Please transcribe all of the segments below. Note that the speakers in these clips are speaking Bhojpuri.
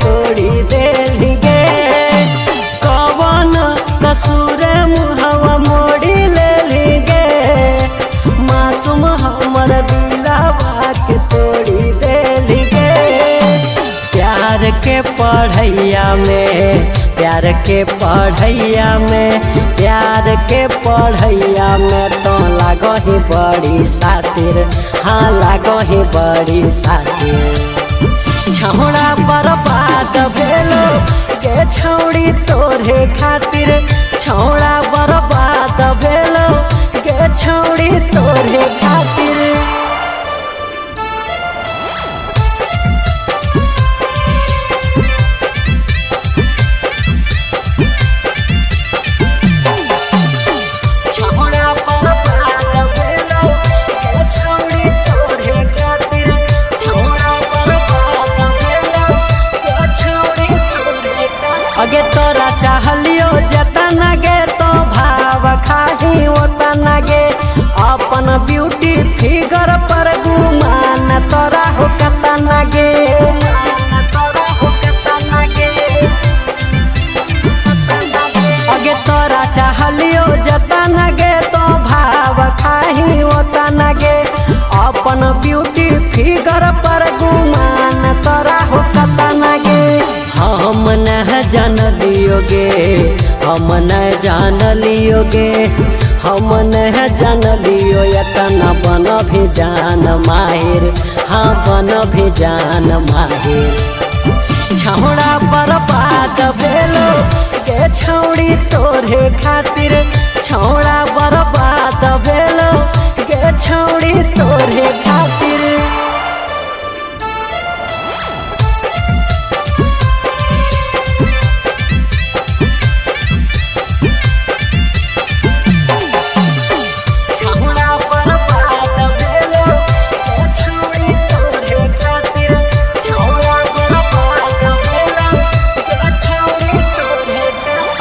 तोड़ी देली गे। कवन कसूर मुहवा मोड़ी लेली गे, मासूम हमर दिलवा के तोड़ी देली गे। प्यार के पढ़ैया में, प्यार के पढ़ैया में, प्यार के पढ़ैया में तो लागही बड़ी सातिर, हाँ लागही बड़ी सातिर। छौड़ा बर्बाद भेलो गे छौड़ी तोरे खातिर, छौड़ा बर्बाद भेलो गे छौड़ी तोरे खातिर। अगे तोरा चाहलियो जतना गे तो भाव खाही ओतना गे। अपन ब्यूटी फिगर पर गुमान तोरा हो कतना गे। अगे तोरा चाहलियो जतना गे तो भाव खाही ओतना गे। अपन ब्यूटी फिगर पर गुमान तोरा हो कतना गे। हम न जान लियोगे, हम न जान लियोगे, हम न जान लियो यतना बन भी जान माहिर, हाँ बन भी जान माहिर। छौड़ा बर्बाद भेलो गे छौड़ी तोरे खातिर, छौड़ा बर्बाद भेलो गे छौड़ी तोरे खातिर।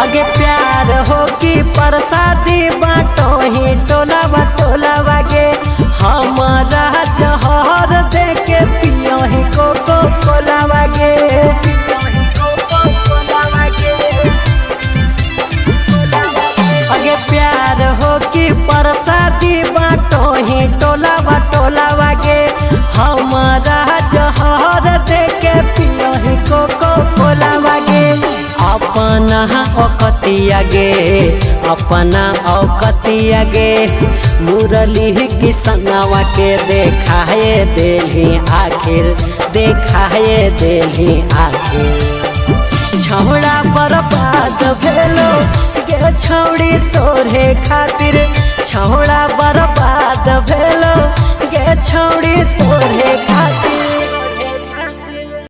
अगे प्यार हो कि प्रसादी बाटो ही टोलावा टोलावा गे। हमारा जहर दे के पियो ही कोको कोलावा गे। अगे प्यार हो कि प्रसादी बाटो ही टोलावा टोलावा गे। हमारा जहर दे के पियो ही कोको कोलावा गे। अपना औकतिया गे, अपना औकतिया गे, मुरली किसनवा के देखाए देली आखिर, देखाए देली आखिर। छौड़ा बर्बाद भेलो गे छौड़ी तोरे खातिर, छौड़ा बर्बाद भेलो गे छौड़ी तोरे